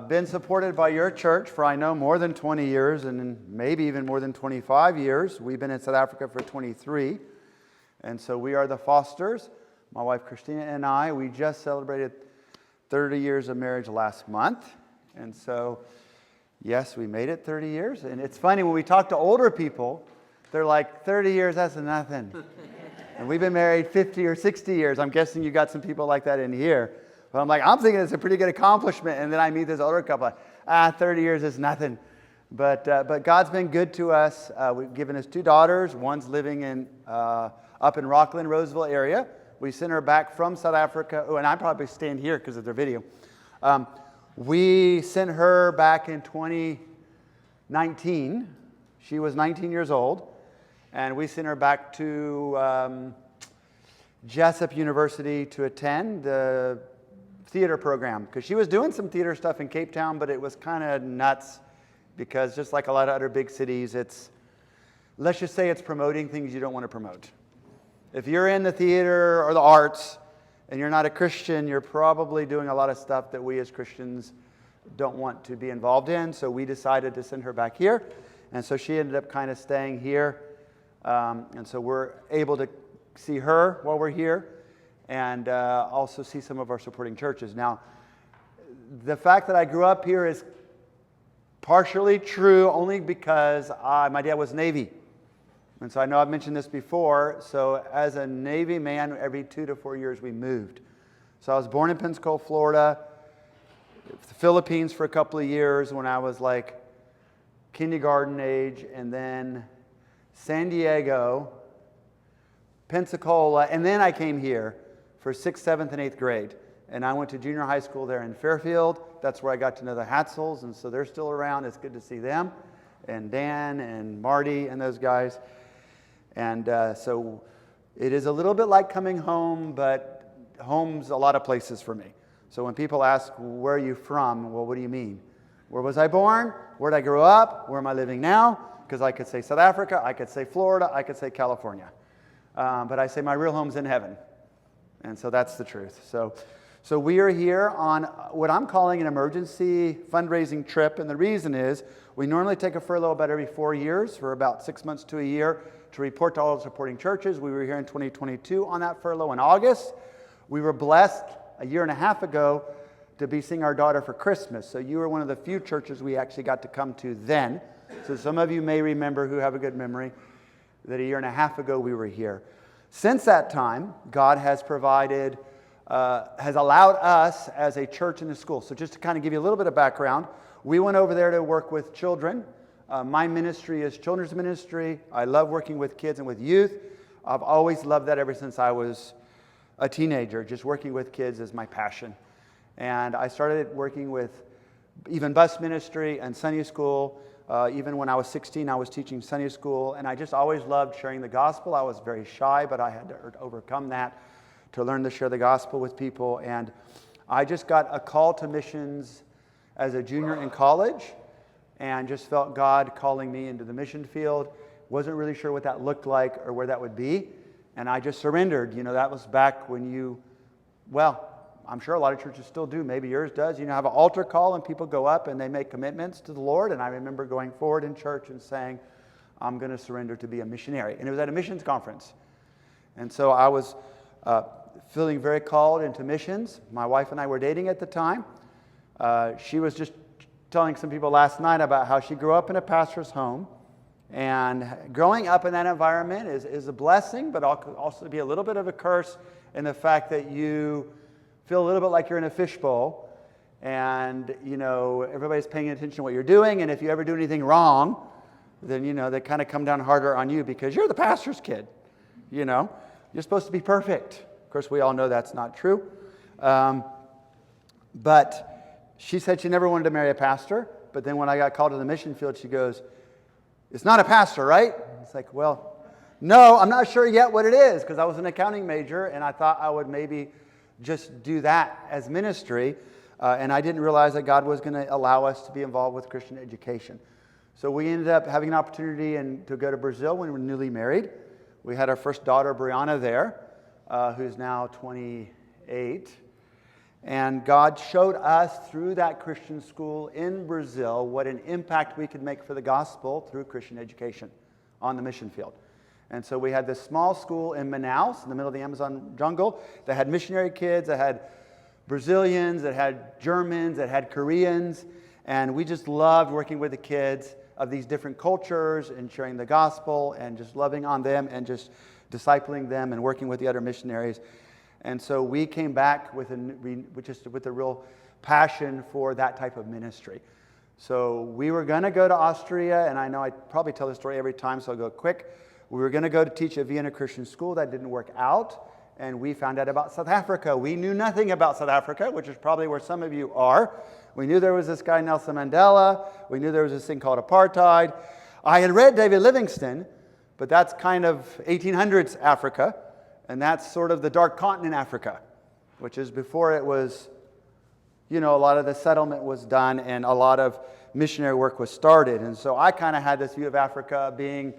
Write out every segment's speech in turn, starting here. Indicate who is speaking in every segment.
Speaker 1: been supported by your church for, I know, more than 20 years and maybe even more than 25 years. We've been in South Africa for 23. And so we are the Fosters. My wife Christina and I, we just celebrated 30 years of marriage last month. And so, yes, we made it 30 years. And it's funny, when we talk to older people, they're like, 30 years, that's nothing. And we've been married 50 or 60 years. I'm guessing you got some people like that in here. But I'm thinking it's a pretty good accomplishment. And then I meet this older couple, 30 years is nothing. But God's been good to us. We've given us 2 daughters. One's living up in Rockland, Roseville area. We sent her back from South Africa. Oh, and I probably stand here because of their video. We sent her back in 2019. She was 19 years old. And we sent her back to Jessup University to attend the theater program. Because she was doing some theater stuff in Cape Town, but it was kind of nuts. Because just like a lot of other big cities, let's just say it's promoting things you don't want to promote. If you're in the theater or the arts and you're not a Christian, you're probably doing a lot of stuff that we as Christians don't want to be involved in. So we decided to send her back here. And so she ended up kind of staying here. And so we're able to see her while we're here and also see some of our supporting churches. Now, the fact that I grew up here is partially true only because my dad was Navy. And so I know I've mentioned this before. So as a Navy man, every 2 to 4 years we moved. So I was born in Pensacola, Florida, the Philippines for a couple of years when I was like kindergarten age, and then San Diego, Pensacola, and then I came here for 6th, 7th, and 8th grade. And I went to junior high school there in Fairfield. That's where I got to know the Hatzels, and so they're still around. It's good to see them, and Dan and Marty and those guys. And so it is a little bit like coming home, but home's a lot of places for me. So when people ask, where are you from? Well, what do you mean? Where was I born? Where did I grow up? Where am I living now? Because I could say South Africa, I could say Florida, I could say California. But I say my real home's in heaven. And so that's the truth. So we are here on what I'm calling an emergency fundraising trip. And the reason is we normally take a furlough about every 4 years for about 6 months to a year to report to all the supporting churches. We were here in 2022 on that furlough in August. We were blessed a year and a half ago to be seeing our daughter for Christmas. So you were one of the few churches we actually got to come to then. So some of you may remember, who have a good memory, that a year and a half ago we were here. Since that time, God has provided, has allowed us as a church in the school. So just to kind of give you a little bit of background, we went over there to work with children. My ministry is children's ministry. I love working with kids and with youth. I've always loved that ever since I was a teenager. Just working with kids is my passion. And I started working with even bus ministry and Sunday school. Even when I was 16, I was teaching Sunday school. And I just always loved sharing the gospel. I was very shy, but I had to overcome that to learn to share the gospel with people. And I just got a call to missions as a junior in college and just felt God calling me into the mission field. Wasn't really sure what that looked like or where that would be. And I just surrendered. You know, that was back when I'm sure a lot of churches still do. Maybe yours does. You know, have an altar call and people go up and they make commitments to the Lord. And I remember going forward in church and saying, I'm going to surrender to be a missionary. And it was at a missions conference. And so I was feeling very called into missions. My wife and I were dating at the time. She was just telling some people last night about how she grew up in a pastor's home. And growing up in that environment is a blessing, but also be a little bit of a curse in the fact that you feel a little bit like you're in a fishbowl. And, you know, everybody's paying attention to what you're doing. And if you ever do anything wrong, then, you know, they kind of come down harder on you because you're the pastor's kid. You know, you're supposed to be perfect. Of course, we all know that's not true. But she said she never wanted to marry a pastor. But then when I got called to the mission field, she goes, it's not a pastor, right? It's like, well, no, I'm not sure yet what it is, because I was an accounting major and I thought I would maybe just do that as ministry. And I didn't realize that God was going to allow us to be involved with Christian education. So we ended up having an opportunity to go to Brazil when we were newly married. We had our first daughter, Brianna, there, who's now 28. And God showed us through that Christian school in Brazil what an impact we could make for the gospel through Christian education on the mission field. And so we had this small school in Manaus, in the middle of the Amazon jungle, that had missionary kids, that had Brazilians, that had Germans, that had Koreans. And we just loved working with the kids of these different cultures and sharing the gospel and just loving on them and just discipling them and working with the other missionaries. And so we came back with a real passion for that type of ministry. So we were going to go to Austria, and I know I probably tell this story every time, so I'll go quick. We were going to go to teach at Vienna Christian School. That didn't work out, and we found out about South Africa. We knew nothing about South Africa, which is probably where some of you are. We knew there was this guy, Nelson Mandela. We knew there was this thing called apartheid. I had read David Livingstone, but that's kind of 1800s Africa. And that's sort of the dark continent Africa, which is before it was, a lot of the settlement was done and a lot of missionary work was started. And so I kind of had this view of Africa being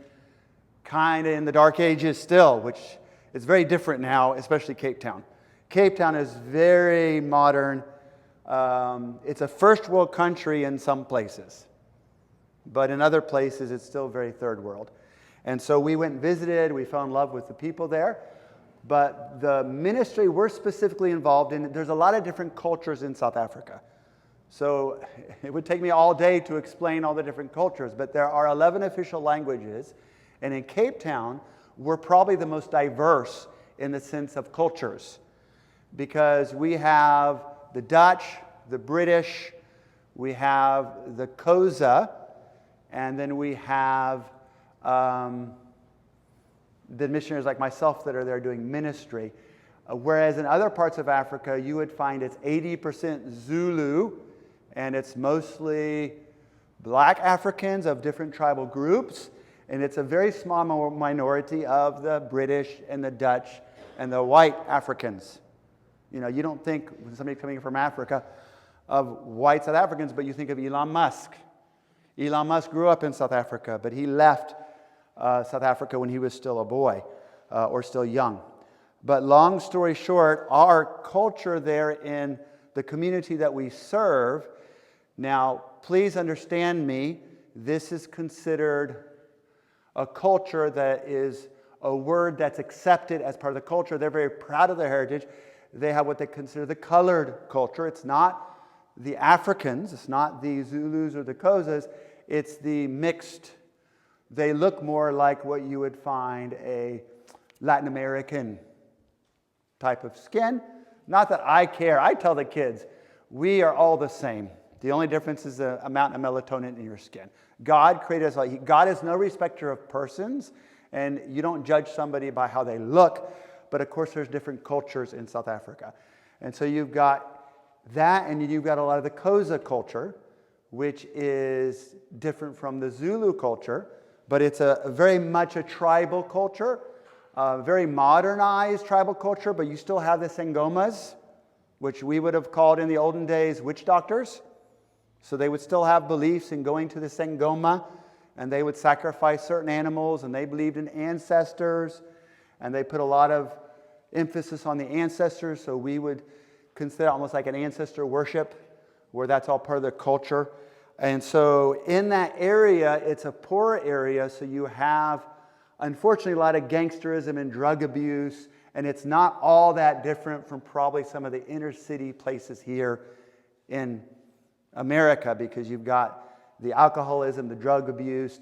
Speaker 1: kind of in the dark ages still, which is very different now, especially Cape Town. Cape Town is very modern. It's a first world country in some places, but in other places it's still very third world. And so we went and visited. We fell in love with the people there. But the ministry we're specifically involved in, there's a lot of different cultures in South Africa. So it would take me all day to explain all the different cultures, but there are 11 official languages. And in Cape Town, we're probably the most diverse in the sense of cultures, because we have the Dutch, the British, we have the Xhosa, and then we have the missionaries like myself that are there doing ministry. Whereas in other parts of Africa, you would find it's 80% Zulu, and it's mostly black Africans of different tribal groups, and it's a very small minority of the British and the Dutch and the white Africans. You don't think, when somebody coming from Africa, of white South Africans, but you think of Elon Musk. Elon Musk grew up in South Africa, but he left South Africa when he was still a boy or still young. But long story short, our culture there in the community that we serve, now please understand me, this is considered a culture that is a word that's accepted as part of the culture. They're very proud of their heritage. They have what they consider the colored culture. It's not the Africans, it's not the Zulus or the Xhosas, it's the mixed. They look more like what you would find a Latin American type of skin. Not that I care. I tell the kids, we are all the same. The only difference is the amount of melatonin in your skin. God created us like, God is no respecter of persons, and you don't judge somebody by how they look. But of course, there's different cultures in South Africa. And so you've got that, and you've got a lot of the Xhosa culture, which is different from the Zulu culture. But it's very much a tribal culture, very modernized tribal culture, but you still have the Sangomas, which we would have called in the olden days witch doctors. So they would still have beliefs in going to the Sangoma, and they would sacrifice certain animals, and they believed in ancestors, and they put a lot of emphasis on the ancestors, so we would consider it almost like an ancestor worship, where that's all part of their culture. And so in that area, it's a poor area, so you have, unfortunately, a lot of gangsterism and drug abuse, and it's not all that different from probably some of the inner city places here in America, because you've got the alcoholism, the drug abuse,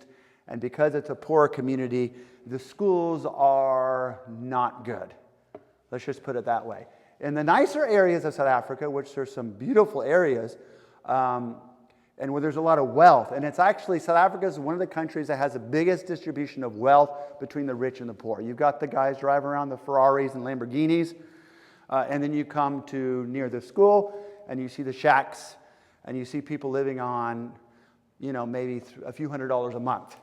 Speaker 1: and because it's a poor community, the schools are not good. Let's just put it that way. In the nicer areas of South Africa, which there's some beautiful areas, and where there's a lot of wealth. And it's actually, South Africa is one of the countries that has the biggest distribution of wealth between the rich and the poor. You've got the guys driving around the Ferraris and Lamborghinis, and then you come to near the school, and you see the shacks, and you see people living on, maybe a few $100s a month.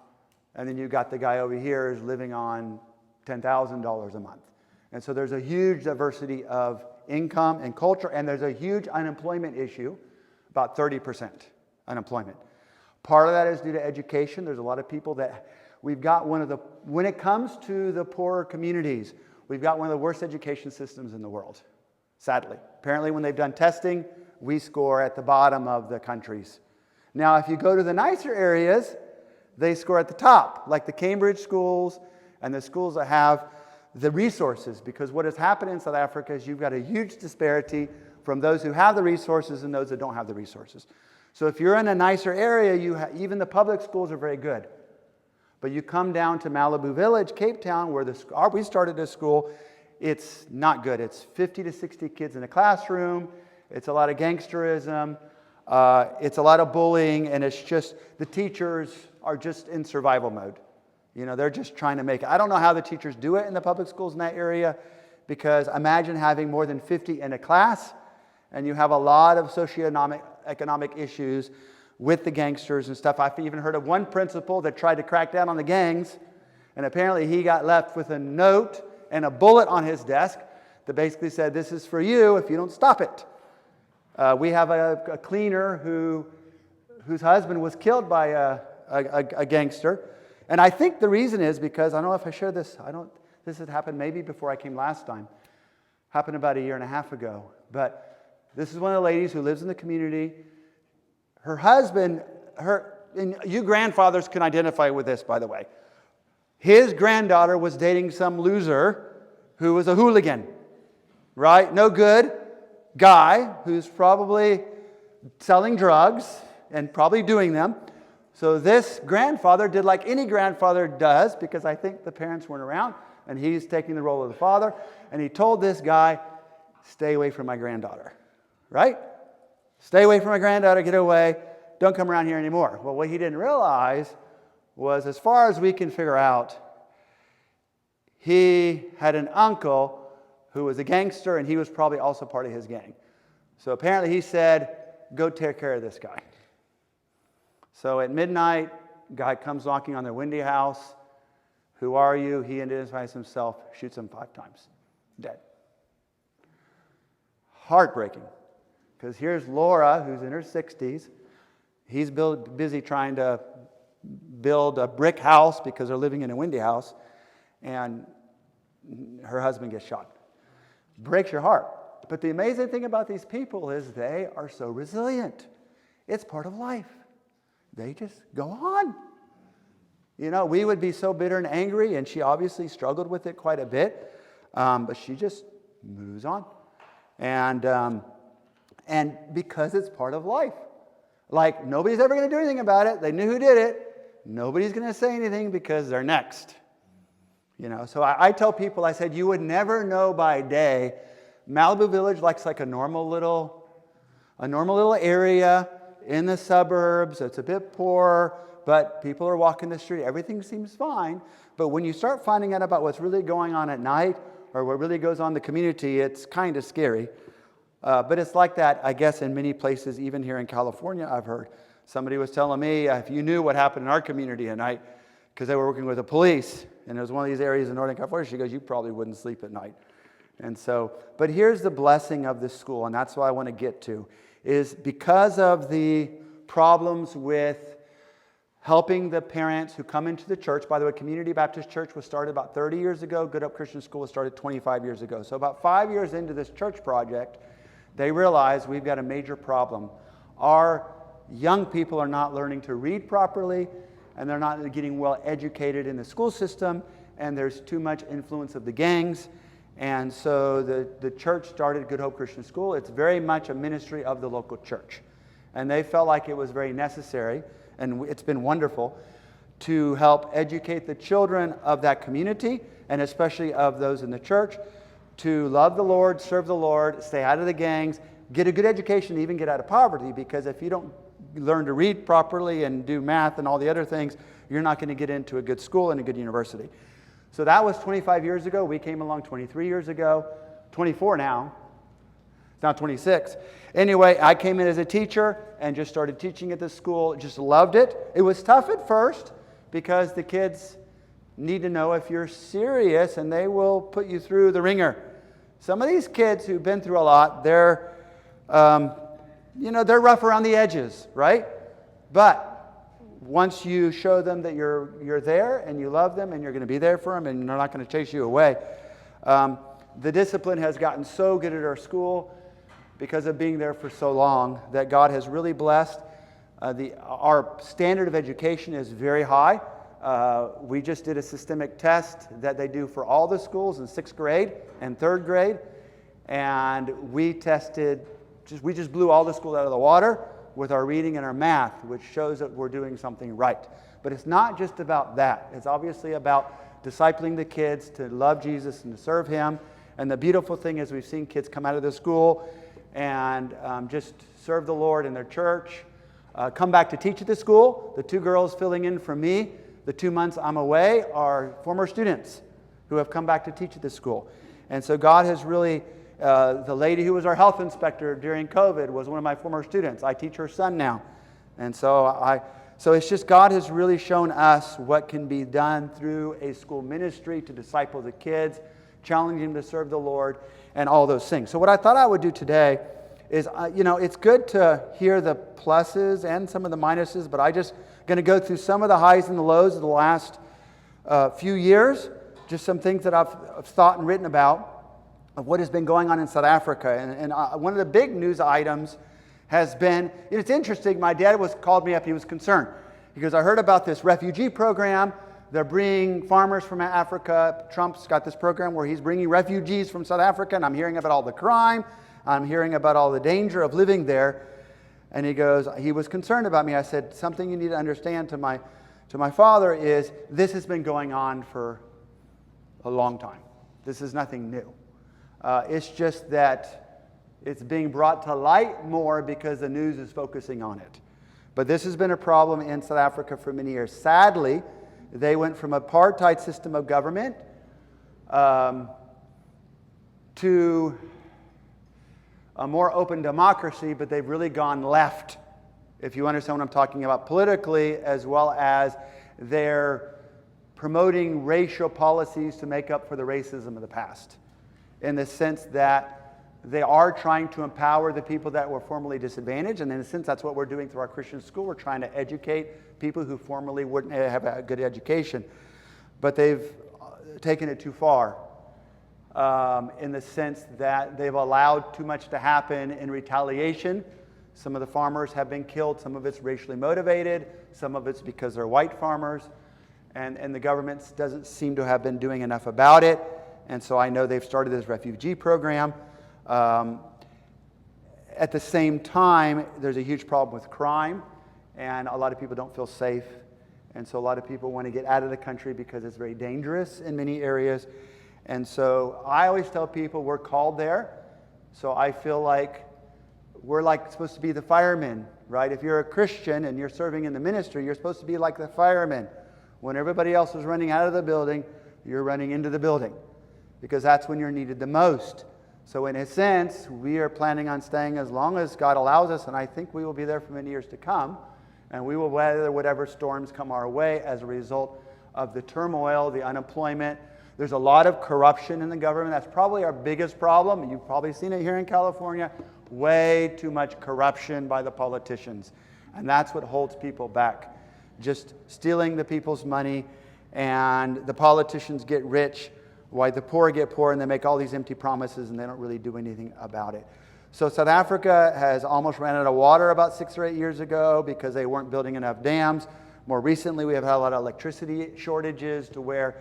Speaker 1: And then you've got the guy over here is living on $10,000 a month. And so there's a huge diversity of income and culture, and there's a huge unemployment issue, about 30%. Unemployment. Part of that is due to education. There's a lot of people that we've got when it comes to the poorer communities, we've got one of the worst education systems in the world. sadly. Apparently, when they've done testing, we score at the bottom of the countries. Now, if you go to the nicer areas, they score at the top, like the Cambridge schools and the schools that have the resources. Because what has happened in South Africa is you've got a huge disparity from those who have the resources and those that don't have the resources. So if you're in a nicer area, even the public schools are very good. But you come down to Malibu Village, Cape Town, where we started this school, it's not good. It's 50 to 60 kids in a classroom. It's a lot of gangsterism. It's a lot of bullying, and it's just the teachers are just in survival mode. You know, they're just trying to make it. I don't know how the teachers do it in the public schools in that area, because imagine having more than 50 in a class, and you have a lot of socioeconomic issues with the gangsters and stuff. I've even heard of one principal that tried to crack down on the gangs, and apparently he got left with a note and a bullet on his desk that basically said, "This is for you if you don't stop it." We have a cleaner whose husband was killed by a gangster. And I think the reason is because, I don't know if I shared this, this had happened maybe before I came last time. Happened about a year and a half ago. But this is one of the ladies who lives in the community. Her husband, and you grandfathers can identify with this, by the way. His granddaughter was dating some loser who was a hooligan, right? No good guy who's probably selling drugs and probably doing them. So this grandfather did like any grandfather does, because I think the parents weren't around, and he's taking the role of the father, and he told this guy, "Stay away from my granddaughter," right? "Stay away from my granddaughter, get away, don't come around here anymore." Well, what he didn't realize was, as far as we can figure out, he had an uncle who was a gangster, and he was probably also part of his gang. So apparently he said, "Go take care of this guy." So at midnight, guy comes knocking on their windy house. "Who are you?" He identifies himself, shoots him 5 times. Dead. Heartbreaking. Because here's Laura, who's in her 60s. He's busy trying to build a brick house because they're living in a windy house. And her husband gets shot. Breaks your heart. But the amazing thing about these people is they are so resilient. It's part of life. They just go on. You know, we would be so bitter and angry, and she obviously struggled with it quite a bit, but she just moves on. And because it's part of life. Like, nobody's ever going to do anything about it. They knew who did it. Nobody's going to say anything because they're next. You know, so I tell people, I said, you would never know by day. Malibu Village looks like a normal little area in the suburbs. It's a bit poor, but people are walking the street. Everything seems fine. But when you start finding out about what's really going on at night, or what really goes on in the community, it's kind of scary. But it's like that, I guess, in many places, even here in California, I've heard. Somebody was telling me, if you knew what happened in our community at night, because they were working with the police, and it was one of these areas in Northern California, she goes, "You probably wouldn't sleep at night." And so, but here's the blessing of this school, and that's what I want to get to, is because of the problems with helping the parents who come into the church. By the way, Community Baptist Church was started about 30 years ago. Good Hope Christian School was started 25 years ago. So about 5 years into this church project, they realized we've got a major problem. Our young people are not learning to read properly, and they're not getting well educated in the school system, and there's too much influence of the gangs. And so the church started Good Hope Christian School. It's very much a ministry of the local church. And they felt like it was very necessary, and it's been wonderful, to help educate the children of that community, and especially of those in the church, to love the Lord, serve the Lord, stay out of the gangs, get a good education, even get out of poverty, because if you don't learn to read properly and do math and all the other things, you're not going to get into a good school and a good university. So that was 25 years ago. We came along 23 years ago, 24 now. It's now 26. Anyway, I came in as a teacher and just started teaching at this school. Just loved it. It was tough at first because the kids need to know if you're serious, and they will put you through the ringer. Some of these kids who've been through a lot, they're rough around the edges, right? But once you show them that you're there and you love them and you're going to be there for them and they're not going to chase you away. The discipline has gotten so good at our school because of being there for so long that God has really blessed. Our standard of education is very high. We just did a systemic test that they do for all the schools in 6th grade and 3rd grade. And we just blew all the schools out of the water with our reading and our math, which shows that we're doing something right. But it's not just about that. It's obviously about discipling the kids to love Jesus and to serve Him. And the beautiful thing is we've seen kids come out of the school and just serve the Lord in their church, come back to teach at the school. The 2 girls filling in for me the 2 months I'm away are former students who have come back to teach at the school. And so God has really, the lady who was our health inspector during COVID was one of my former students. I teach her son now. And so it's just God has really shown us what can be done through a school ministry to disciple the kids, challenging them to serve the Lord, and all those things. So what I thought I would do today is, it's good to hear the pluses and some of the minuses, but I just going to go through some of the highs and the lows of the last few years, just some things that I've thought and written about of what has been going on in South Africa. And one of the big news items has been, it's interesting, my dad called me up, he was concerned. He goes, I heard about this refugee program. They're bringing farmers from Africa. Trump's got this program where he's bringing refugees from South Africa, and I'm hearing about all the crime. I'm hearing about all the danger of living there. And he was concerned about me. I said, something you need to understand to my father is this has been going on for a long time. This is nothing new. It's just that it's being brought to light more because the news is focusing on it. But this has been a problem in South Africa for many years. Sadly, they went from an apartheid system of government to a more open democracy, but they've really gone left, if you understand what I'm talking about, politically, as well as they're promoting racial policies to make up for the racism of the past, in the sense that they are trying to empower the people that were formerly disadvantaged, and in a sense that's what we're doing through our Christian school. We're trying to educate people who formerly wouldn't have a good education, but they've taken it too far. In the sense that they've allowed too much to happen in retaliation. Some of the farmers have been killed. Some of it's racially motivated. Some of it's because they're white farmers. And the government doesn't seem to have been doing enough about it. And so I know they've started this refugee program. At the same time, there's a huge problem with crime. And a lot of people don't feel safe. And so a lot of people want to get out of the country because it's very dangerous in many areas. And so I always tell people we're called there. So I feel like we're supposed to be the firemen, right? If you're a Christian and you're serving in the ministry, you're supposed to be like the firemen. When everybody else is running out of the building, you're running into the building because that's when you're needed the most. So in a sense, we are planning on staying as long as God allows us, and I think we will be there for many years to come. And we will weather whatever storms come our way as a result of the turmoil, the unemployment. There's a lot of corruption in the government. That's probably our biggest problem. You've probably seen it here in California. Way too much corruption by the politicians. And that's what holds people back. Just stealing the people's money, and the politicians get rich while the poor get poor, and they make all these empty promises and they don't really do anything about it. So South Africa has almost ran out of water about 6 or 8 years ago because they weren't building enough dams. More recently, we have had a lot of electricity shortages to where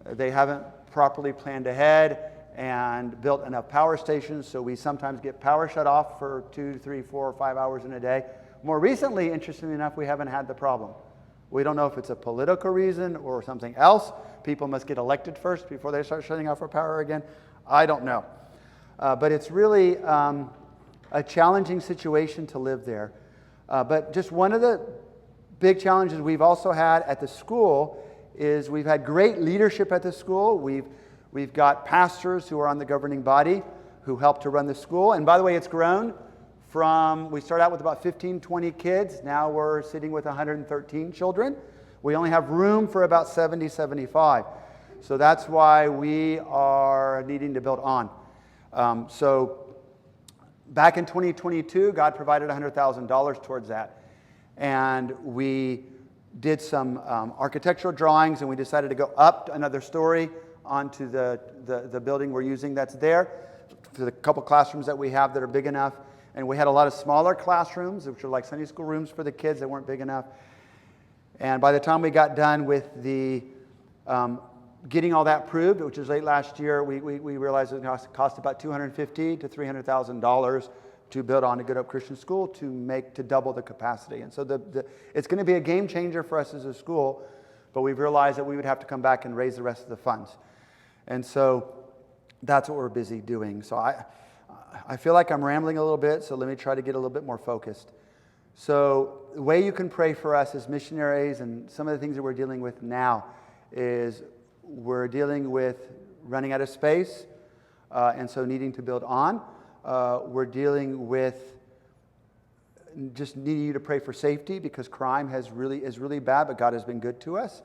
Speaker 1: they haven't properly planned ahead and built enough power stations, so we sometimes get power shut off for 2, 3, 4, or 5 hours in a day. More recently, interestingly enough, we haven't had the problem. We don't know if it's a political reason or something else. People must get elected first before they start shutting off our power again. I don't know. But it's really a challenging situation to live there. But just one of the big challenges we've also had at the school is we've had great leadership at the school. We've got pastors who are on the governing body who help to run the school. And by the way, it's grown from, we started out with about 15, 20 kids. Now we're sitting with 113 children. We only have room for about 70, 75. So that's why we are needing to build on. So back in 2022, God provided $100,000 towards that. And we did some architectural drawings, and we decided to go up another story onto the building we're using that's there, for the couple classrooms that we have that are big enough. And we had a lot of smaller classrooms, which are like Sunday school rooms for the kids that weren't big enough. And by the time we got done with the getting all that proved, which was late last year, we realized it cost about $250,000 to $300,000 to build on a Good Hope Christian School to double the capacity. And so it's going to be a game changer for us as a school, but we've realized that we would have to come back and raise the rest of the funds. And so that's what we're busy doing. So I feel like I'm rambling a little bit, so let me try to get a little bit more focused. So the way you can pray for us as missionaries, and some of the things that we're dealing with now, is we're dealing with running out of space, and so needing to build on. We're dealing with just needing you to pray for safety, because crime is really bad, but God has been good to us.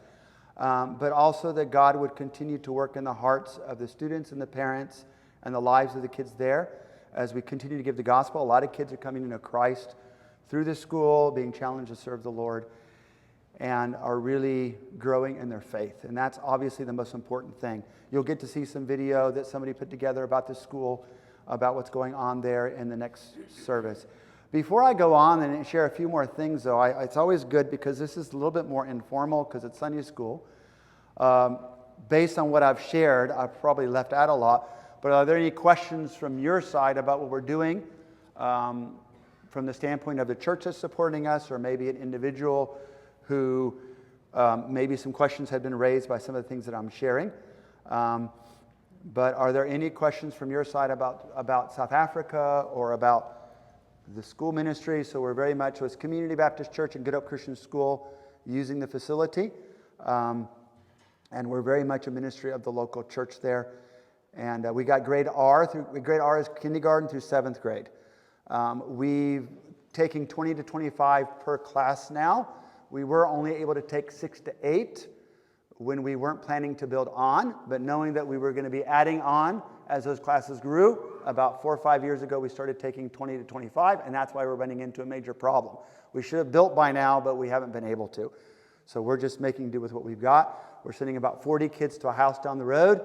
Speaker 1: But also that God would continue to work in the hearts of the students and the parents and the lives of the kids there as we continue to give the gospel. A lot of kids are coming into Christ through the school, being challenged to serve the Lord, and are really growing in their faith. And that's obviously the most important thing. You'll get to see some video that somebody put together about the school, about what's going on there in the next service. Before I go on and share a few more things, though, it's always good, because this is a little bit more informal because it's Sunday school. Based on what I've shared, I've probably left out a lot, but are there any questions from your side about what we're doing from the standpoint of the church that's supporting us, or maybe an individual who maybe some questions have been raised by some of the things that I'm sharing? But are there any questions from your side about South Africa or about the school ministry? So we're very much, so it's Community Baptist Church and Good Hope Christian School using the facility. And we're very much a ministry of the local church there. And we got grade R. Grade R is kindergarten through 7th grade. We've taken 20 to 25 per class now. We were only able to take 6 to 8 when we weren't planning to build on, but knowing that we were going to be adding on as those classes grew. About 4 or 5 years ago, we started taking 20 to 25, and that's why we're running into a major problem. We should have built by now, but we haven't been able to. So we're just making do with what we've got. We're sending about 40 kids to a house down the road.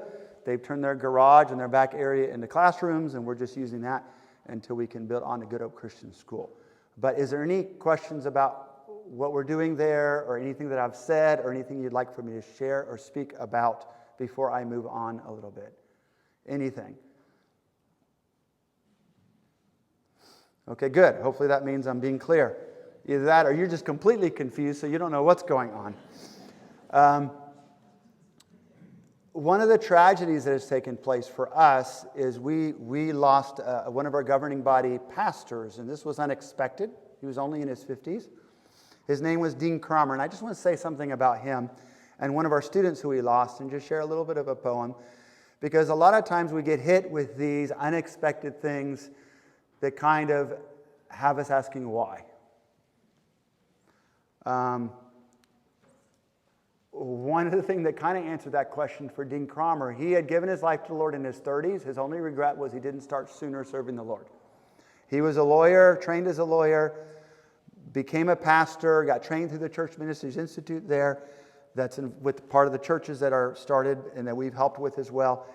Speaker 1: They've turned their garage and their back area into classrooms, and we're just using that until we can build on a Good Hope Christian School. But is there any questions about what we're doing there, or anything that I've said, or anything you'd like for me to share or speak about before I move on a little bit? Anything? Okay, good. Hopefully that means I'm being clear. Either that, or you're just completely confused, so you don't know what's going on. One of the tragedies that has taken place for us is we lost one of our governing body pastors, and this was unexpected. He was only in his 50s. His name was Dean Cromer, and I just want to say something about him and one of our students who we lost, and just share a little bit of a poem, because a lot of times we get hit with these unexpected things that kind of have us asking why. One of the things that kind of answered that question for Dean Cromer, he had given his life to the Lord in his 30s. His only regret was he didn't start sooner serving the Lord. He was a lawyer, trained as a lawyer, became a pastor, got trained through the Church Ministries Institute there. That's with part of the churches that are started and that we've helped with as well.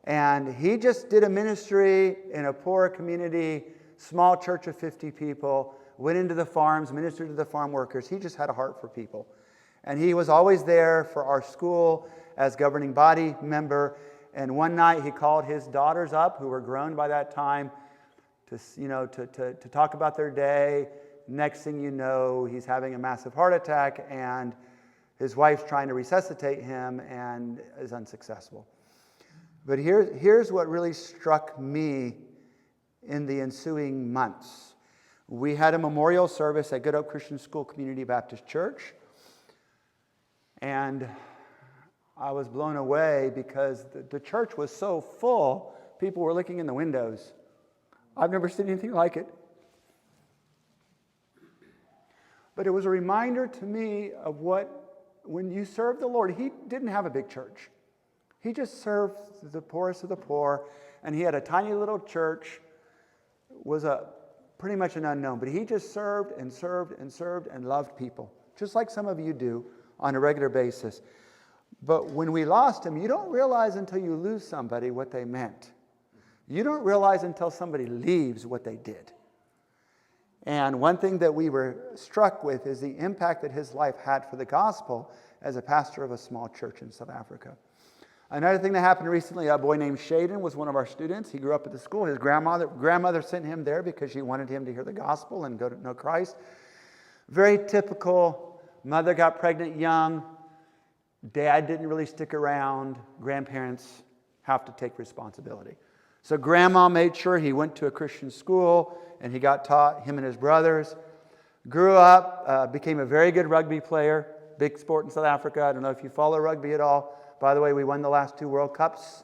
Speaker 1: And he just did a ministry in a poor community, small church of 50 people, went into the farms, ministered to the farm workers. He just had a heart for people. And he was always there for our school as governing body member. And one night he called his daughters up, who were grown by that time, to talk about their day. Next thing you know, he's having a massive heart attack, and his wife's trying to resuscitate him and is unsuccessful. But here's what really struck me in the ensuing months. We had a memorial service at Good Hope Christian School Community Baptist Church, and I was blown away because the church was so full, people were looking in the windows. I've never seen anything like it. But it was a reminder to me of when you serve the Lord, he didn't have a big church. He just served the poorest of the poor, and he had a tiny little church, was pretty much an unknown, but he just served and served and served and loved people, just like some of you do on a regular basis. But when we lost him, you don't realize until you lose somebody what they meant. You don't realize until somebody leaves what they did. And one thing that we were struck with is the impact that his life had for the gospel as a pastor of a small church in South Africa. Another thing that happened recently, a boy named Shaden was one of our students. He grew up at the school. His grandmother sent him there because she wanted him to hear the gospel and go to know Christ. Very typical. Mother got pregnant young. Dad didn't really stick around. Grandparents have to take responsibility. So grandma made sure he went to a Christian school and he got taught, him and his brothers. Grew up, became a very good rugby player. Big sport in South Africa. I don't know if you follow rugby at all. By the way, we won the last 2 World Cups.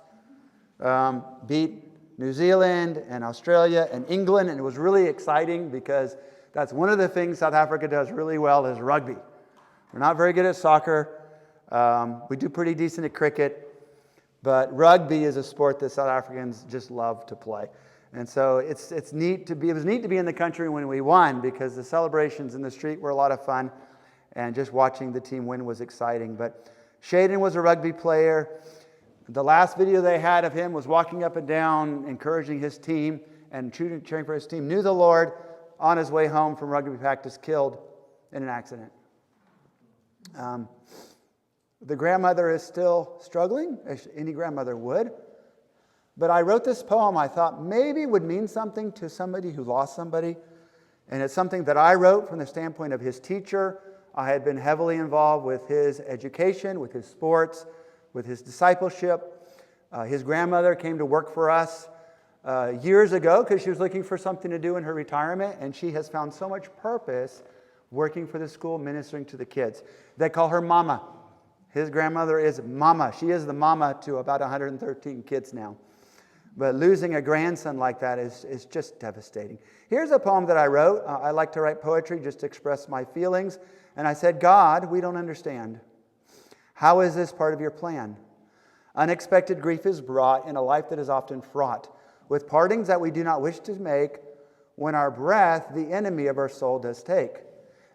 Speaker 1: Beat New Zealand and Australia and England. And it was really exciting because that's one of the things South Africa does really well is rugby. We're not very good at soccer. We do pretty decent at cricket. But rugby is a sport that South Africans just love to play. And so it was neat to be in the country when we won because the celebrations in the street were a lot of fun. And just watching the team win was exciting. But Shaden was a rugby player. The last video they had of him was walking up and down, encouraging his team and cheering for his team. Knew the Lord on his way home from rugby practice, killed in an accident. The grandmother is still struggling, as any grandmother would. But I wrote this poem I thought maybe would mean something to somebody who lost somebody. And it's something that I wrote from the standpoint of his teacher. I had been heavily involved with his education, with his sports, with his discipleship. His grandmother came to work for us years ago because she was looking for something to do in her retirement, and she has found so much purpose working for the school, ministering to the kids. They call her Mama. His grandmother is Mama. She is the mama to about 113 kids now. But losing a grandson like that is just devastating. Here's a poem that I wrote. I like to write poetry just to express my feelings. And I said, God, we don't understand. How is this part of your plan? Unexpected grief is brought in a life that is often fraught with partings that we do not wish to make when our breath the enemy of our soul does take.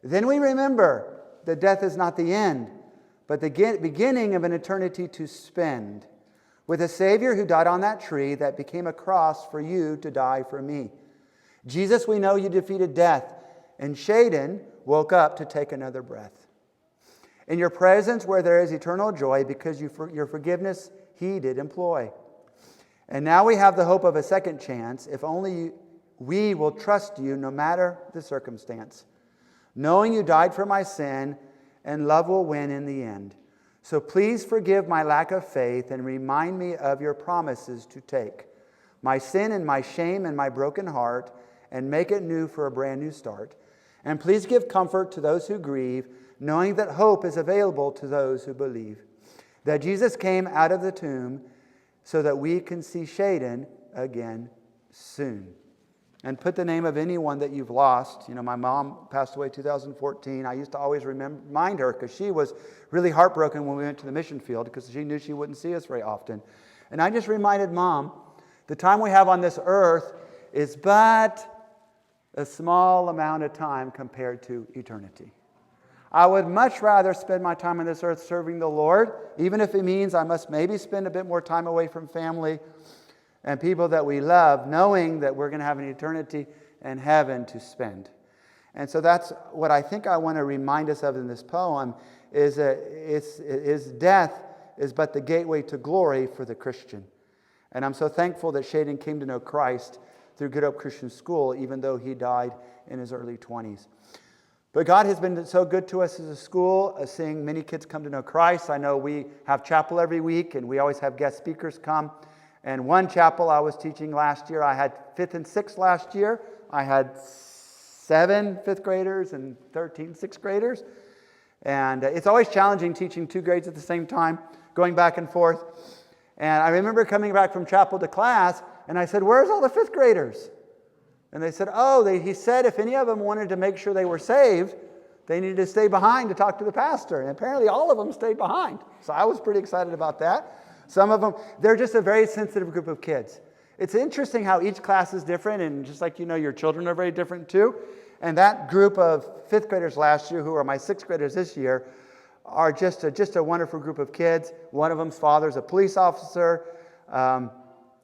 Speaker 1: Then we remember that death is not the end, but the beginning of an eternity to spend with a Savior who died on that tree that became a cross for you to die for me. Jesus, we know you defeated death, and Shaden woke up to take another breath. In your presence where there is eternal joy, because your forgiveness he did employ. And now we have the hope of a second chance, if only we will trust you no matter the circumstance. Knowing you died for my sin, and love will win in the end. So please forgive my lack of faith and remind me of your promises to take my sin and my shame and my broken heart and make it new for a brand new start. And please give comfort to those who grieve, knowing that hope is available to those who believe. That Jesus came out of the tomb so that we can see Shaden again soon. And put the name of anyone that you've lost. You know, my mom passed away in 2014. I used to always remind her because she was really heartbroken when we went to the mission field because she knew she wouldn't see us very often. And I just reminded Mom, the time we have on this earth is but a small amount of time compared to eternity. I would much rather spend my time on this earth serving the Lord, even if it means I must maybe spend a bit more time away from family and people that we love, knowing that we're going to have an eternity and heaven to spend. And so that's what I think I want to remind us of in this poem, is that death is but the gateway to glory for the Christian. And I'm so thankful that Shaden came to know Christ through Good Hope Christian School, even though he died in his early 20s. But God has been so good to us as a school, seeing many kids come to know Christ. I know we have chapel every week, and we always have guest speakers come. And one chapel I was teaching last year, I had 5th and 6th last year. I had 7 5th graders and 13 6th graders. And it's always challenging teaching 2 grades at the same time, going back and forth. And I remember coming back from chapel to class, and I said, "Where's all the 5th graders?" And they said, he said if any of them wanted to make sure they were saved, they needed to stay behind to talk to the pastor. And apparently all of them stayed behind. So I was pretty excited about that. Some of them, they're just a very sensitive group of kids. It's interesting how each class is different, and just like you know, your children are very different too. And that group of 5th graders last year, who are my 6th graders this year, are just a wonderful group of kids. One of them's father's a police officer.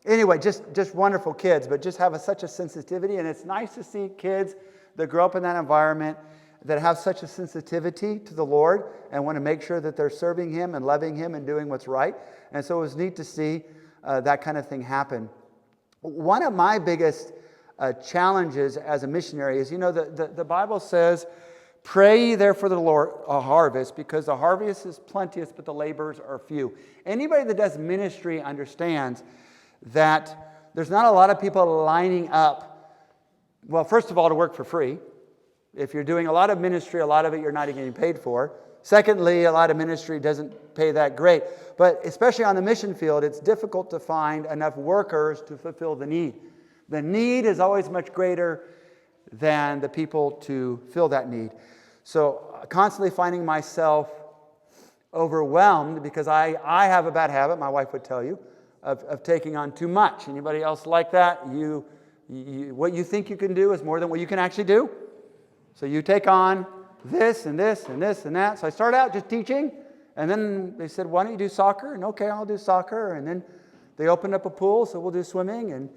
Speaker 1: Anyway, just wonderful kids, but just have such a sensitivity. And it's nice to see kids that grow up in that environment that have such a sensitivity to the Lord and want to make sure that they're serving Him and loving Him and doing what's right. And so it was neat to see that kind of thing happen. One of my biggest challenges as a missionary is, the Bible says, pray ye therefore the Lord a harvest, because the harvest is plenteous, but the laborers are few. Anybody that does ministry understands that there's not a lot of people lining up, well, first of all, to work for free. If you're doing a lot of ministry, a lot of it you're not getting paid for. Secondly, a lot of ministry doesn't pay that great. But especially on the mission field, it's difficult to find enough workers to fulfill the need. The need is always much greater than the people to fill that need. So constantly finding myself overwhelmed because I have a bad habit, my wife would tell you, of taking on too much. Anybody else like that? What you think you can do is more than what you can actually do. So you take on this and this and this and that. So I started out just teaching, and then they said, why don't you do soccer? And okay, I'll do soccer. And then they opened up a pool, so we'll do swimming. And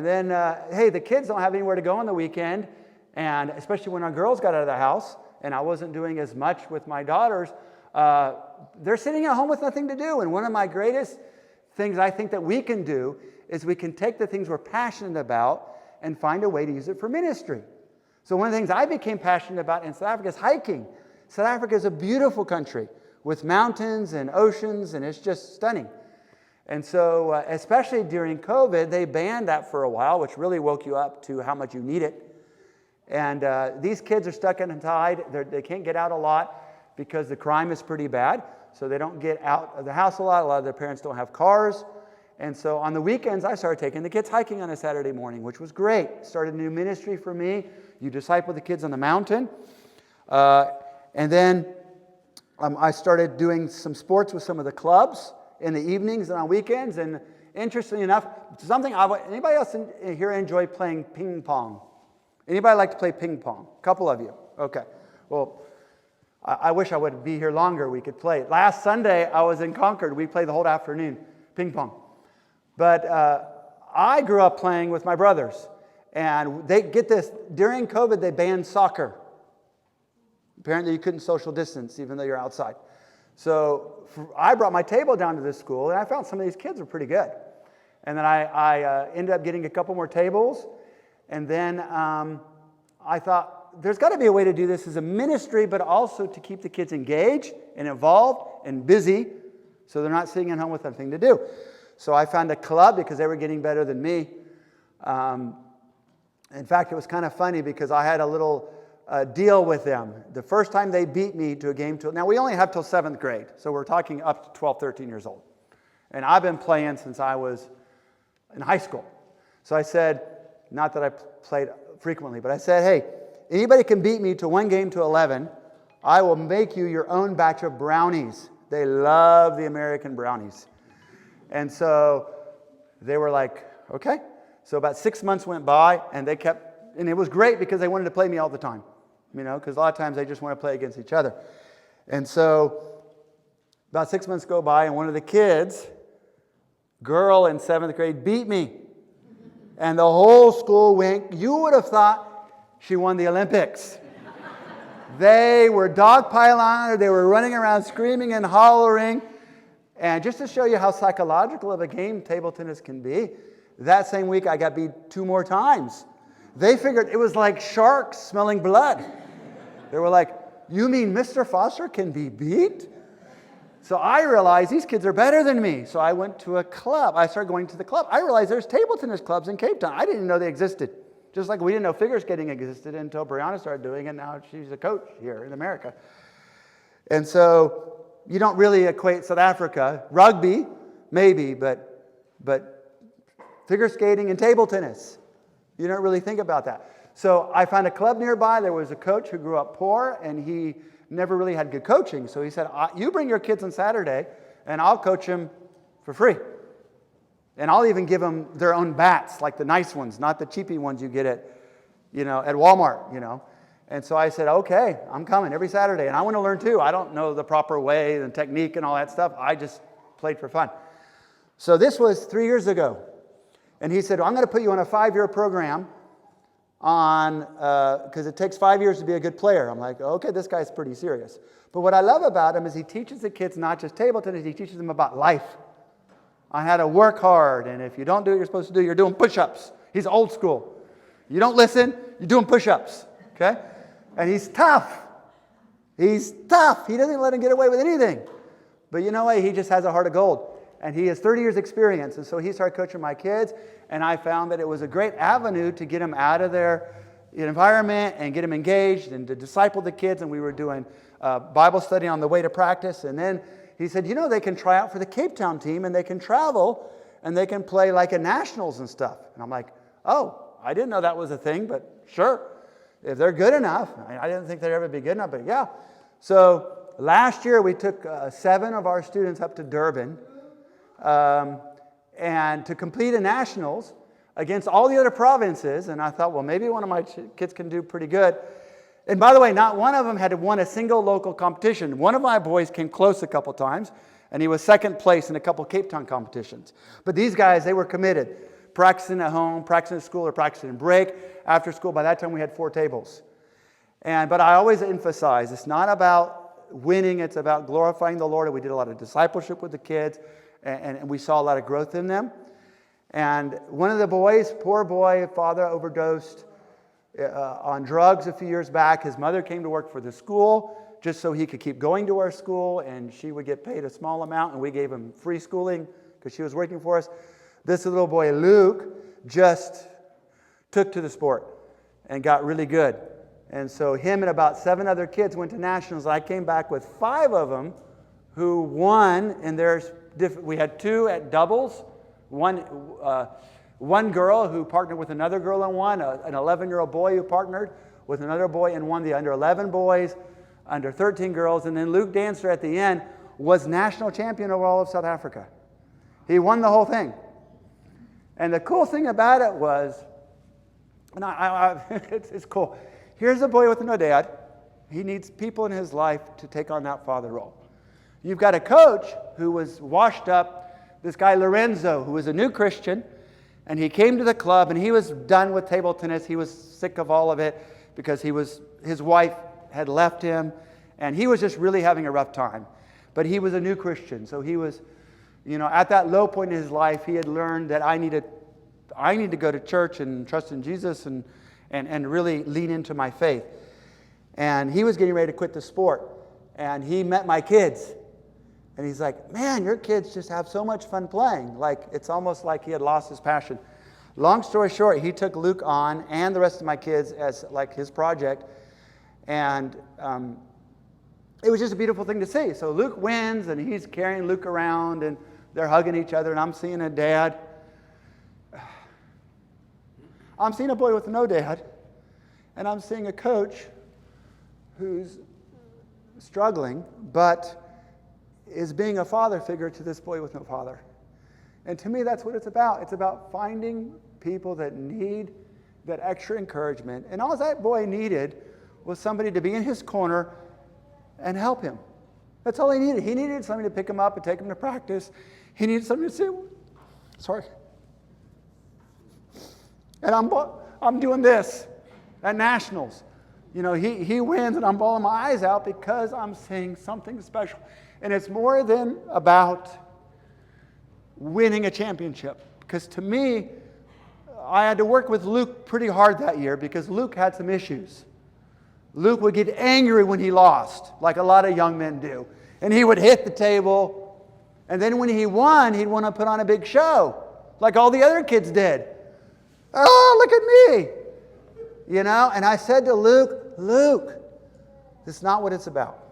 Speaker 1: then, hey, the kids don't have anywhere to go on the weekend. And especially when our girls got out of the house, and I wasn't doing as much with my daughters, they're sitting at home with nothing to do. And one of my greatest things I think that we can do is we can take the things we're passionate about and find a way to use it for ministry. So one of the things I became passionate about in South Africa is hiking. South Africa is a beautiful country with mountains and oceans, and it's just stunning. And so, especially during COVID, they banned that for a while, which really woke you up to how much you need it. And these kids are stuck inside. They can't get out a lot because the crime is pretty bad. So they don't get out of the house a lot. A lot of their parents don't have cars. And so on the weekends, I started taking the kids hiking on a Saturday morning, which was great. Started a new ministry for me. You disciple the kids on the mountain. And then I started doing some sports with some of the clubs in the evenings and on weekends. And interestingly enough, anybody else here enjoy playing ping pong? Anybody like to play ping pong? A couple of you. Okay. Well, I wish I would be here longer. We could play. Last Sunday, I was in Concord. We played the whole afternoon, ping pong. But I grew up playing with my brothers. And get this, during COVID, they banned soccer. Apparently, you couldn't social distance, even though you're outside. So I brought my table down to this school, and I found some of these kids were pretty good. And then I ended up getting a couple more tables. And then I thought, there's got to be a way to do this as a ministry, but also to keep the kids engaged and involved and busy so they're not sitting at home with nothing to do. So I found a club because they were getting better than me. In fact, it was kind of funny because I had a little deal with them. The first time they beat me to a game, now we only have till 7th grade, so we're talking up to 12, 13 years old. And I've been playing since I was in high school. So I said, not that I played frequently, but I said, hey, anybody can beat me to one game to 11. I will make you your own batch of brownies. They love the American brownies. And so they were like, okay. So about 6 months went by, and and it was great because they wanted to play me all the time, because a lot of times they just want to play against each other. And so about 6 months go by, and one of the kids, girl in 7th grade, beat me. And the whole school went, you would have thought she won the Olympics. They were dogpiling on her, they were running around screaming and hollering. And just to show you how psychological of a game table tennis can be, that same week I got beat 2 more times. They figured it was like sharks smelling blood. They were like, you mean Mr. Foster can be beat? So I realized these kids are better than me. So I went to a club. I started going to the club. I realized there's table tennis clubs in Cape Town. I didn't even know they existed. Just like we didn't know figure skating existed until Brianna started doing it. Now she's a coach here in America. And so you don't really equate South Africa. Rugby, maybe, but figure skating and table tennis. You don't really think about that. So I found a club nearby. There was a coach who grew up poor, and he never really had good coaching. So he said, you bring your kids on Saturday, and I'll coach them for free. And I'll even give them their own bats, like the nice ones, not the cheapy ones you get at Walmart, And so I said, okay, I'm coming every Saturday. And I want to learn too. I don't know the proper way and technique and all that stuff. I just played for fun. So this was 3 years ago. And he said, I'm going to put you on a 5-year program because it takes 5 years to be a good player. I'm like, okay, this guy's pretty serious. But what I love about him is he teaches the kids not just table tennis, he teaches them about life. On how to work hard, and if you don't do what you're supposed to do, you're doing push-ups. He's old school. You don't listen, you're doing push-ups, okay? And he's tough. He's tough. He doesn't let him get away with anything. But you know what? He just has a heart of gold. And he has 30 years experience. And so he started coaching my kids, and I found that it was a great avenue to get them out of their environment and get them engaged and to disciple the kids. And we were doing Bible study on the way to practice. And then he said, you know, they can try out for the Cape Town team, and they can travel, and they can play like at nationals and stuff. And I'm like, oh, I didn't know that was a thing, but sure. If they're good enough. I didn't think they'd ever be good enough, but yeah. So last year we took 7 of our students up to Durban and to complete a nationals against all the other provinces. And I thought, well, maybe one of my kids can do pretty good. And by the way, not one of them had won a single local competition. One of my boys came close a couple times, and he was second place in a couple Cape Town competitions. But these guys, they were committed. Practicing at home, practicing at school, or practicing in break. After school, by that time we had 4 tables. But I always emphasize, it's not about winning, it's about glorifying the Lord. And we did a lot of discipleship with the kids, and we saw a lot of growth in them. And one of the boys, poor boy, father overdosed on drugs a few years back. His mother came to work for the school just so he could keep going to our school, and she would get paid a small amount, and we gave him free schooling because she was working for us. This little boy, Luke, just took to the sport and got really good. And so him and about 7 other kids went to nationals. I came back with 5 of them who won, and we had 2 at doubles. One girl who partnered with another girl and won, an 11-year-old boy who partnered with another boy and won the under 11 boys, under 13 girls, and then Luke Dancer at the end was national champion over all of South Africa. He won the whole thing. And the cool thing about it was, and it's cool. Here's a boy with no dad. He needs people in his life to take on that father role. You've got a coach who was washed up, this guy Lorenzo, who was a new Christian, and he came to the club, and he was done with table tennis. He was sick of all of it because his wife had left him, and he was just really having a rough time. But he was a new Christian, so he was, at that low point in his life, he had learned that I need to go to church and trust in Jesus and really lean into my faith. And he was getting ready to quit the sport. And he met my kids. And he's like, man, your kids just have so much fun playing. Like, it's almost like he had lost his passion. Long story short, he took Luke on and the rest of my kids as like his project. And it was just a beautiful thing to see. So Luke wins, and he's carrying Luke around, and they're hugging each other, and I'm seeing a dad. I'm seeing a boy with no dad, and I'm seeing a coach who's struggling, but is being a father figure to this boy with no father. And to me, that's what it's about. It's about finding people that need that extra encouragement. And all that boy needed was somebody to be in his corner and help him. That's all he needed. He needed somebody to pick him up and take him to practice. He needed somebody to say, sorry. And I'm doing this at nationals. He wins, and I'm bawling my eyes out because I'm seeing something special. And it's more than about winning a championship. Because to me, I had to work with Luke pretty hard that year because Luke had some issues. Luke would get angry when he lost, like a lot of young men do. And he would hit the table. And then when he won, he'd want to put on a big show, like all the other kids did. Oh, look at me. And I said to Luke, this is not what it's about.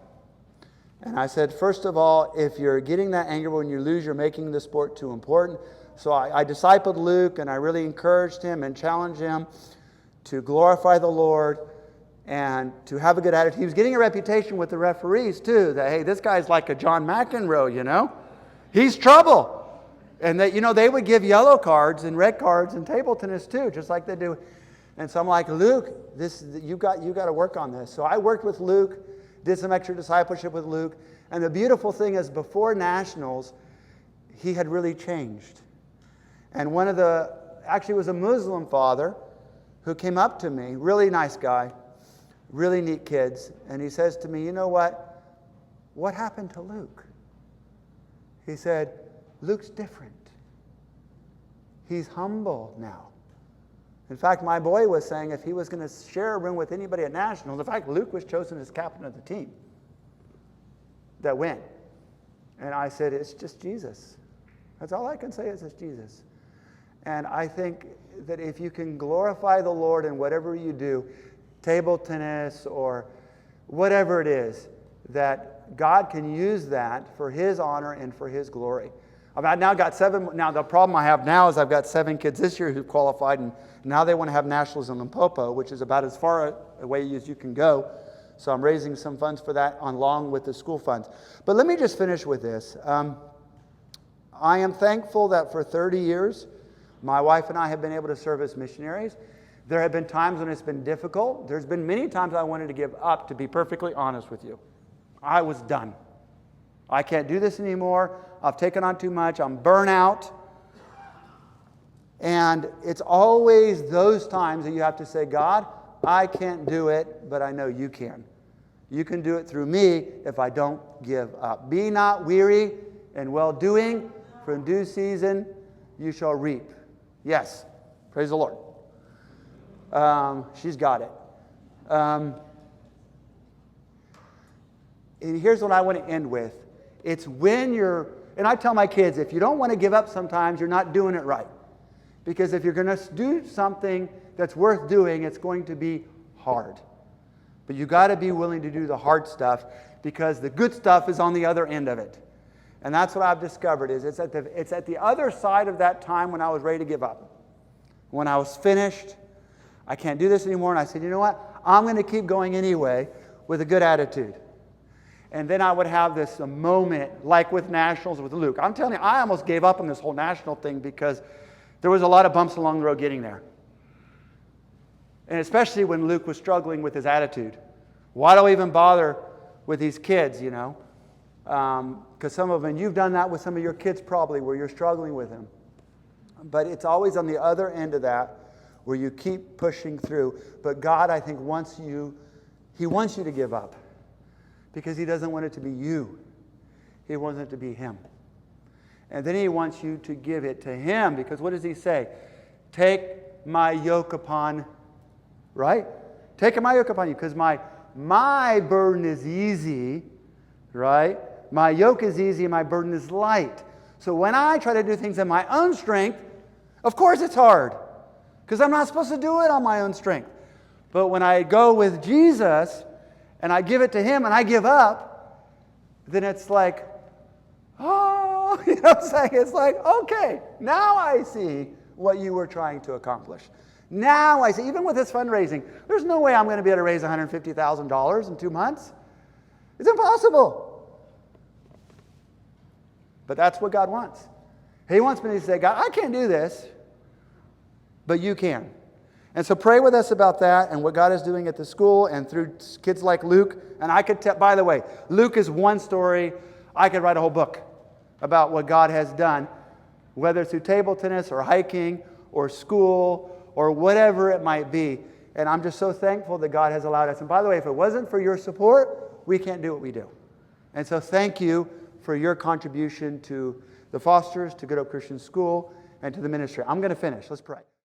Speaker 1: And I said, first of all, if you're getting that anger when you lose, you're making the sport too important. So I discipled Luke, and I really encouraged him and challenged him to glorify the Lord and to have a good attitude. He was getting a reputation with the referees, too, that, hey, this guy's like a John McEnroe, He's trouble. And that, they would give yellow cards and red cards in table tennis, too, just like they do. And so I'm like, Luke, you got to work on this. So I worked with Luke, did some extra discipleship with Luke. And the beautiful thing is, before nationals, he had really changed. And actually was a Muslim father who came up to me, really nice guy, really neat kids. And he says to me, you know what? What happened to Luke? He said, Luke's different. He's humble now. In fact, my boy was saying if he was going to share a room with anybody at nationals, in fact, Luke was chosen as captain of the team that went. And I said, it's just Jesus. That's all I can say is it's Jesus. And I think that if you can glorify the Lord in whatever you do, table tennis or whatever it is, that God can use that for His honor and for His glory. I've now got 7. Now, the problem I have now is I've got 7 kids this year who've qualified, and now they want to have nationals in Limpopo, which is about as far away as you can go. So I'm raising some funds for that along with the school funds. But let me just finish with this. I am thankful that for 30 years, my wife and I have been able to serve as missionaries. There have been times when it's been difficult. There's been many times I wanted to give up, to be perfectly honest with you. I was done. I can't do this anymore. I've taken on too much. I'm burnt out. And it's always those times that you have to say, God, I can't do it, but I know you can. You can do it through me if I don't give up. Be not weary in well-doing, for in due season you shall reap. Yes, praise the Lord. She's got it. And here's what I want to end with. It's when and I tell my kids, if you don't want to give up sometimes, you're not doing it right. Because if you're going to do something that's worth doing, it's going to be hard. But you got to be willing to do the hard stuff, because the good stuff is on the other end of it. And that's what I've discovered, is it's at the other side of that time when I was ready to give up. When I was finished, I can't do this anymore, and I said, you know what? I'm going to keep going anyway with a good attitude. And then I would have this moment, like with nationals with Luke. I'm telling you, I almost gave up on this whole national thing because there was a lot of bumps along the road getting there. And especially when Luke was struggling with his attitude. Why do I even bother with these kids, you know? Because some of them, you've done that with some of your kids probably, where you're struggling with them. But it's always on the other end of that, where you keep pushing through. But God, I think, He wants you to give up. Because He doesn't want it to be you. He wants it to be Him. And then He wants you to give it to Him. Because what does He say? Take my yoke upon, right? Take my yoke upon you. Because my burden is easy, right? My yoke is easy and my burden is light. So when I try to do things in my own strength, of course it's hard. Because I'm not supposed to do it on my own strength. But when I go with Jesus and I give it to Him and I give up, then it's like, oh, you know what I'm saying? It's like, okay, now I see what you were trying to accomplish. Now I see, even with this fundraising, there's no way I'm going to be able to raise $150,000 in 2 months. It's impossible. But that's what God wants. He wants me to say, God, I can't do this, but you can. And so pray with us about that and what God is doing at the school and through kids like Luke. And I could tell, by the way, Luke is one story. I could write a whole book about what God has done, whether through table tennis or hiking or school or whatever it might be. And I'm just so thankful that God has allowed us. And by the way, if it wasn't for your support, we can't do what we do. And so thank you for your contribution to the Fosters, to Good Hope Christian School, and to the ministry. I'm going to finish. Let's pray.